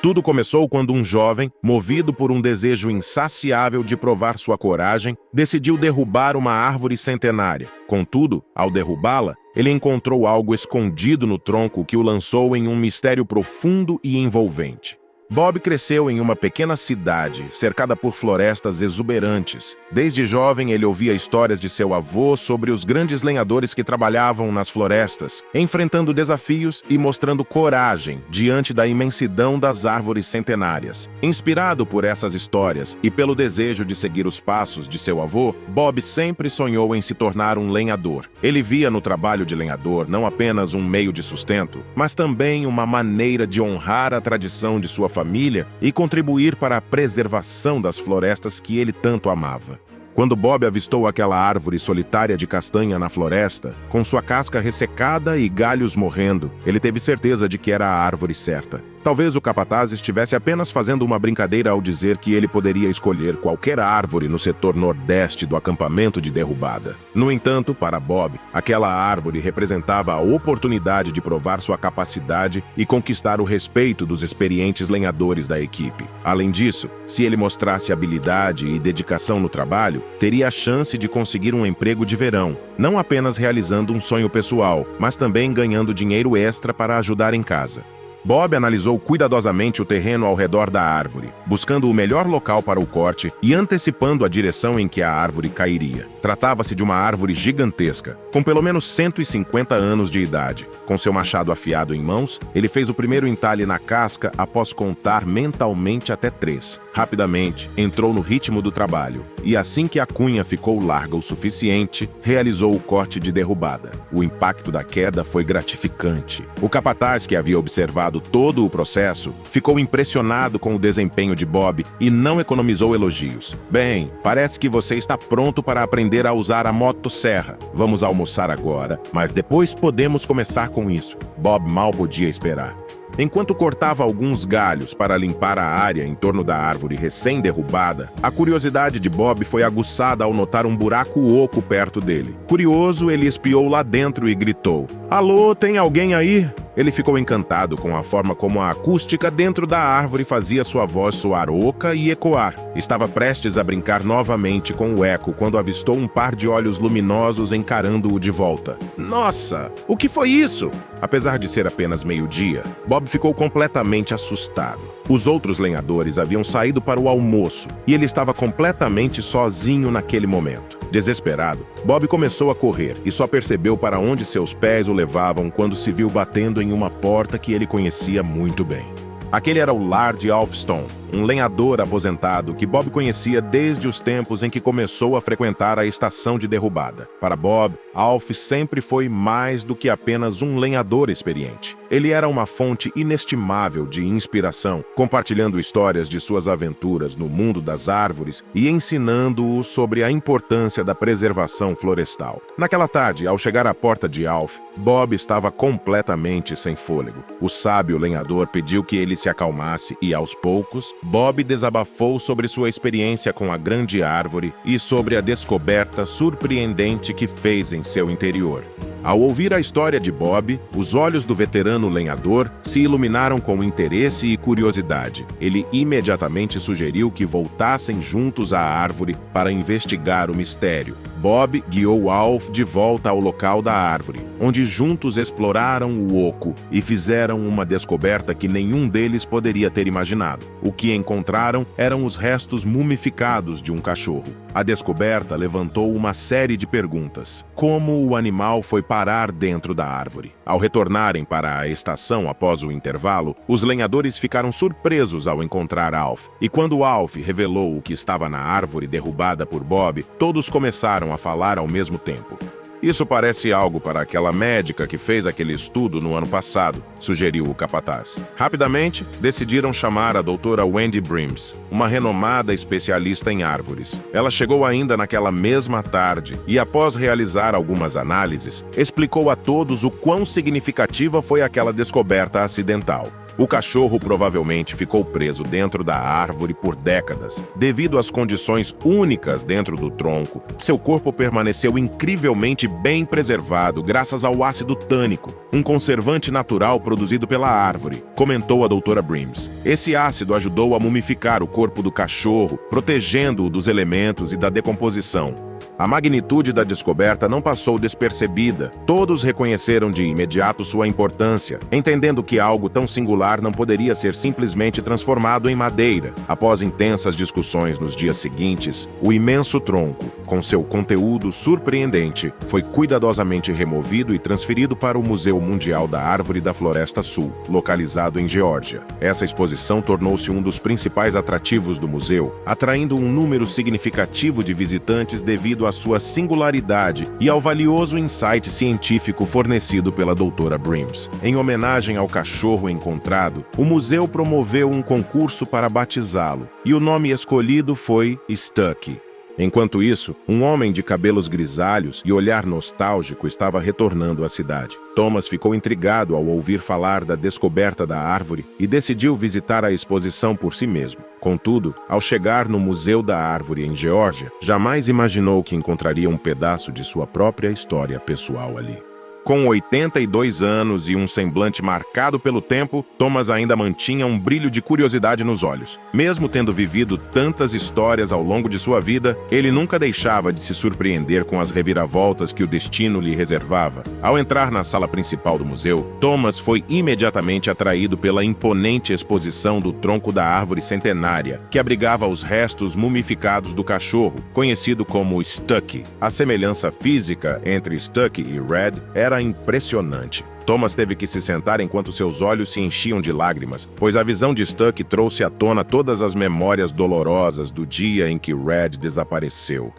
Tudo começou quando um jovem, movido por um desejo insaciável de provar sua coragem, decidiu derrubar uma árvore centenária. Contudo, ao derrubá-la, ele encontrou algo escondido no tronco que o lançou em um mistério profundo e envolvente. Bob cresceu em uma pequena cidade, cercada por florestas exuberantes. Desde jovem, ele ouvia histórias de seu avô sobre os grandes lenhadores que trabalhavam nas florestas, enfrentando desafios e mostrando coragem diante da imensidão das árvores centenárias. Inspirado por essas histórias e pelo desejo de seguir os passos de seu avô, Bob sempre sonhou em se tornar um lenhador. Ele via no trabalho de lenhador não apenas um meio de sustento, mas também uma maneira de honrar a tradição de sua família e contribuir para a preservação das florestas que ele tanto amava. Quando Bob avistou aquela árvore solitária de castanha na floresta, com sua casca ressecada e galhos morrendo, ele teve certeza de que era a árvore certa. Talvez o capataz estivesse apenas fazendo uma brincadeira ao dizer que ele poderia escolher qualquer árvore no setor nordeste do acampamento de derrubada. No entanto, para Bob, aquela árvore representava a oportunidade de provar sua capacidade e conquistar o respeito dos experientes lenhadores da equipe. Além disso, se ele mostrasse habilidade e dedicação no trabalho, teria a chance de conseguir um emprego de verão, não apenas realizando um sonho pessoal, mas também ganhando dinheiro extra para ajudar em casa. Bob analisou cuidadosamente o terreno ao redor da árvore, buscando o melhor local para o corte e antecipando a direção em que a árvore cairia. Tratava-se de uma árvore gigantesca, com pelo menos 150 anos de idade. Com seu machado afiado em mãos, ele fez o primeiro entalhe na casca após contar mentalmente até 3. Rapidamente, entrou no ritmo do trabalho, e assim que a cunha ficou larga o suficiente, realizou o corte de derrubada. O impacto da queda foi gratificante. O capataz, que havia observado todo o processo, ficou impressionado com o desempenho de Bob e não economizou elogios. "Bem, parece que você está pronto para aprender a usar a motosserra. Vamos almoçar agora, mas depois podemos começar com isso." Bob mal podia esperar. Enquanto cortava alguns galhos para limpar a área em torno da árvore recém-derrubada, a curiosidade de Bob foi aguçada ao notar um buraco oco perto dele. Curioso, ele espiou lá dentro e gritou: "Alô, tem alguém aí?" Ele ficou encantado com a forma como a acústica dentro da árvore fazia sua voz soar oca e ecoar. Estava prestes a brincar novamente com o eco quando avistou um par de olhos luminosos encarando-o de volta. "Nossa, o que foi isso?" Apesar de ser apenas meio-dia, Bob ficou completamente assustado. Os outros lenhadores haviam saído para o almoço e ele estava completamente sozinho naquele momento. Desesperado, Bob começou a correr e só percebeu para onde seus pés o levavam quando se viu batendo em uma porta que ele conhecia muito bem. Aquele era o lar de Alf Stone, um lenhador aposentado que Bob conhecia desde os tempos em que começou a frequentar a estação de derrubada. Para Bob, Alf sempre foi mais do que apenas um lenhador experiente. Ele era uma fonte inestimável de inspiração, compartilhando histórias de suas aventuras no mundo das árvores e ensinando-o sobre a importância da preservação florestal. Naquela tarde, ao chegar à porta de Alf, Bob estava completamente sem fôlego. O sábio lenhador pediu que ele se acalmasse e, aos poucos, Bob desabafou sobre sua experiência com a grande árvore e sobre a descoberta surpreendente que fez em seu interior. Ao ouvir a história de Bob, os olhos do veterano lenhador se iluminaram com interesse e curiosidade. Ele imediatamente sugeriu que voltassem juntos à árvore para investigar o mistério. Bob guiou Alf de volta ao local da árvore, onde juntos exploraram o oco e fizeram uma descoberta que nenhum deles poderia ter imaginado. O que encontraram eram os restos mumificados de um cachorro. A descoberta levantou uma série de perguntas. Como o animal foi parar dentro da árvore? Ao retornarem para a estação após o intervalo, os lenhadores ficaram surpresos ao encontrar Alf. E quando Alf revelou o que estava na árvore derrubada por Bob, todos começaram a falar ao mesmo tempo. "Isso parece algo para aquela médica que fez aquele estudo no ano passado", sugeriu o capataz. Rapidamente, decidiram chamar a doutora Wendy Brims, uma renomada especialista em árvores. Ela chegou ainda naquela mesma tarde e, após realizar algumas análises, explicou a todos o quão significativa foi aquela descoberta acidental. O cachorro provavelmente ficou preso dentro da árvore por décadas. Devido às condições únicas dentro do tronco, seu corpo permaneceu incrivelmente bem preservado graças ao ácido tânico, um conservante natural produzido pela árvore, comentou a doutora Brims. Esse ácido ajudou a mumificar o corpo do cachorro, protegendo-o dos elementos e da decomposição. A magnitude da descoberta não passou despercebida. Todos reconheceram de imediato sua importância, entendendo que algo tão singular não poderia ser simplesmente transformado em madeira. Após intensas discussões nos dias seguintes, o imenso tronco, com seu conteúdo surpreendente, foi cuidadosamente removido e transferido para o Museu Mundial da Árvore da Floresta Sul, localizado em Geórgia. Essa exposição tornou-se um dos principais atrativos do museu, atraindo um número significativo de visitantes devido à sua singularidade e ao valioso insight científico fornecido pela doutora Brims. Em homenagem ao cachorro encontrado, o museu promoveu um concurso para batizá-lo, e o nome escolhido foi Stucky. Enquanto isso, um homem de cabelos grisalhos e olhar nostálgico estava retornando à cidade. Thomas ficou intrigado ao ouvir falar da descoberta da árvore e decidiu visitar a exposição por si mesmo. Contudo, ao chegar no Museu da Árvore em Geórgia, jamais imaginou que encontraria um pedaço de sua própria história pessoal ali. Com 82 anos e um semblante marcado pelo tempo, Thomas ainda mantinha um brilho de curiosidade nos olhos. Mesmo tendo vivido tantas histórias ao longo de sua vida, ele nunca deixava de se surpreender com as reviravoltas que o destino lhe reservava. Ao entrar na sala principal do museu, Thomas foi imediatamente atraído pela imponente exposição do tronco da árvore centenária, que abrigava os restos mumificados do cachorro, conhecido como Stucky. A semelhança física entre Stucky e Red era impressionante. Thomas teve que se sentar enquanto seus olhos se enchiam de lágrimas, pois a visão de Stucky trouxe à tona todas as memórias dolorosas do dia em que Red desapareceu.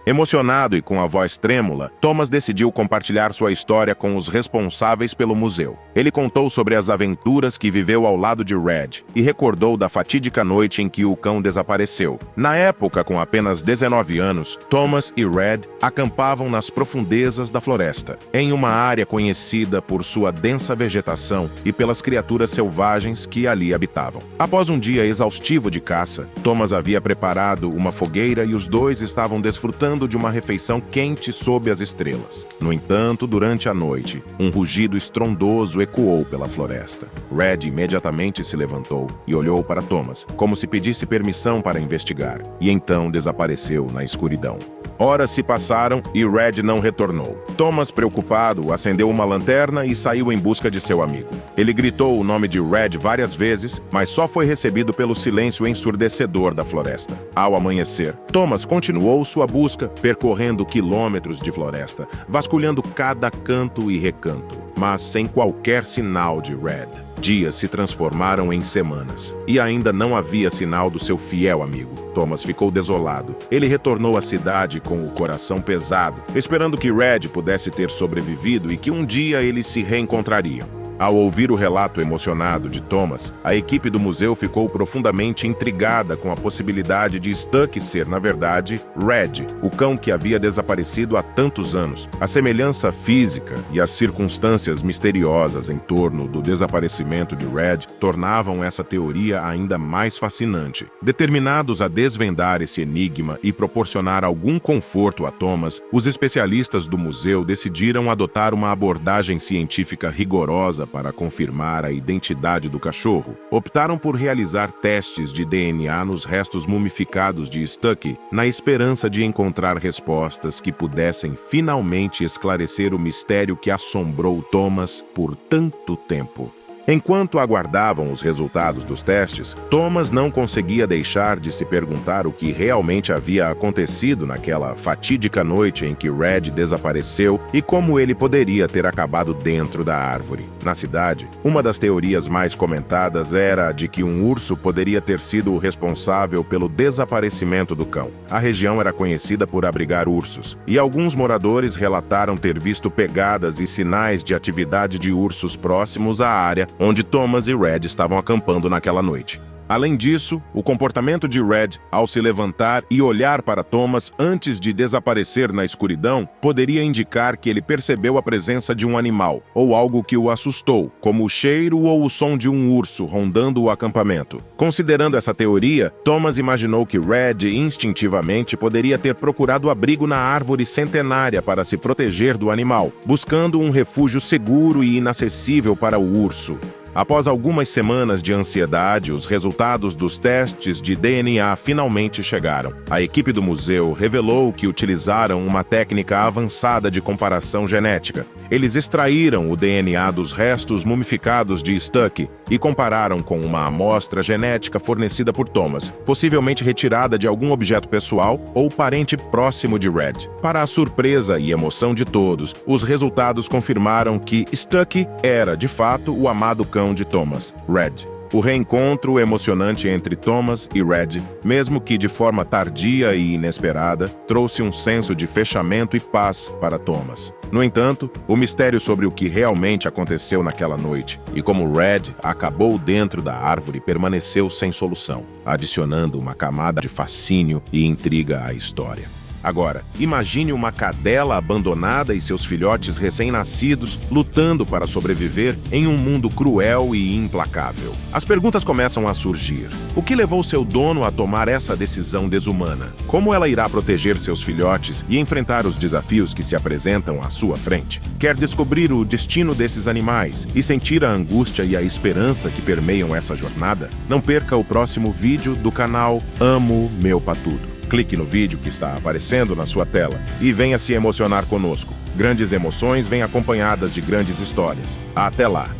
Emocionado e com a voz trêmula, Thomas decidiu compartilhar sua história com os responsáveis pelo museu. Ele contou sobre as aventuras que viveu ao lado de Red e recordou da fatídica noite em que o cão desapareceu. Na época, com apenas 19 anos, Thomas e Red acampavam nas profundezas da floresta, em uma área conhecida por sua densa vegetação e pelas criaturas selvagens que ali habitavam. Após um dia exaustivo de caça, Thomas havia preparado uma fogueira e os dois estavam desfrutando de uma refeição quente sob as estrelas. No entanto, durante a noite, um rugido estrondoso ecoou pela floresta. Red imediatamente se levantou e olhou para Thomas, como se pedisse permissão para investigar, e então desapareceu na escuridão. Horas se passaram e Red não retornou. Thomas, preocupado, acendeu uma lanterna e saiu em busca de seu amigo. Ele gritou o nome de Red várias vezes, mas só foi recebido pelo silêncio ensurdecedor da floresta. Ao amanhecer, Thomas continuou sua busca, percorrendo quilômetros de floresta, vasculhando cada canto e recanto, mas sem qualquer sinal de Red. Dias se transformaram em semanas, e ainda não havia sinal do seu fiel amigo. Thomas ficou desolado. Ele retornou à cidade com o coração pesado, esperando que Red pudesse ter sobrevivido e que um dia eles se reencontrariam. Ao ouvir o relato emocionado de Thomas, a equipe do museu ficou profundamente intrigada com a possibilidade de Stucky ser, na verdade, Red, o cão que havia desaparecido há tantos anos. A semelhança física e as circunstâncias misteriosas em torno do desaparecimento de Red tornavam essa teoria ainda mais fascinante. Determinados a desvendar esse enigma e proporcionar algum conforto a Thomas, os especialistas do museu decidiram adotar uma abordagem científica rigorosa para confirmar a identidade do cachorro. Optaram por realizar testes de DNA nos restos mumificados de Stucky, na esperança de encontrar respostas que pudessem finalmente esclarecer o mistério que assombrou Thomas por tanto tempo. Enquanto aguardavam os resultados dos testes, Thomas não conseguia deixar de se perguntar o que realmente havia acontecido naquela fatídica noite em que Red desapareceu e como ele poderia ter acabado dentro da árvore. Na cidade, uma das teorias mais comentadas era a de que um urso poderia ter sido o responsável pelo desaparecimento do cão. A região era conhecida por abrigar ursos, e alguns moradores relataram ter visto pegadas e sinais de atividade de ursos próximos à área onde Thomas e Red estavam acampando naquela noite. Além disso, o comportamento de Red, ao se levantar e olhar para Thomas antes de desaparecer na escuridão, poderia indicar que ele percebeu a presença de um animal, ou algo que o assustou, como o cheiro ou o som de um urso rondando o acampamento. Considerando essa teoria, Thomas imaginou que Red instintivamente poderia ter procurado abrigo na árvore centenária para se proteger do animal, buscando um refúgio seguro e inacessível para o urso. Após algumas semanas de ansiedade, os resultados dos testes de DNA finalmente chegaram. A equipe do museu revelou que utilizaram uma técnica avançada de comparação genética. Eles extraíram o DNA dos restos mumificados de Stuckey e compararam com uma amostra genética fornecida por Thomas, possivelmente retirada de algum objeto pessoal ou parente próximo de Red. Para a surpresa e emoção de todos, os resultados confirmaram que Stuckey era, de fato, o amado cão de Thomas, Red. O reencontro emocionante entre Thomas e Red, mesmo que de forma tardia e inesperada, trouxe um senso de fechamento e paz para Thomas. No entanto, o mistério sobre o que realmente aconteceu naquela noite e como Red acabou dentro da árvore permaneceu sem solução, adicionando uma camada de fascínio e intriga à história. Agora, imagine uma cadela abandonada e seus filhotes recém-nascidos lutando para sobreviver em um mundo cruel e implacável. As perguntas começam a surgir. O que levou seu dono a tomar essa decisão desumana? Como ela irá proteger seus filhotes e enfrentar os desafios que se apresentam à sua frente? Quer descobrir o destino desses animais e sentir a angústia e a esperança que permeiam essa jornada? Não perca o próximo vídeo do canal Amo Meu Patudo. Clique no vídeo que está aparecendo na sua tela e venha se emocionar conosco. Grandes emoções vêm acompanhadas de grandes histórias. Até lá!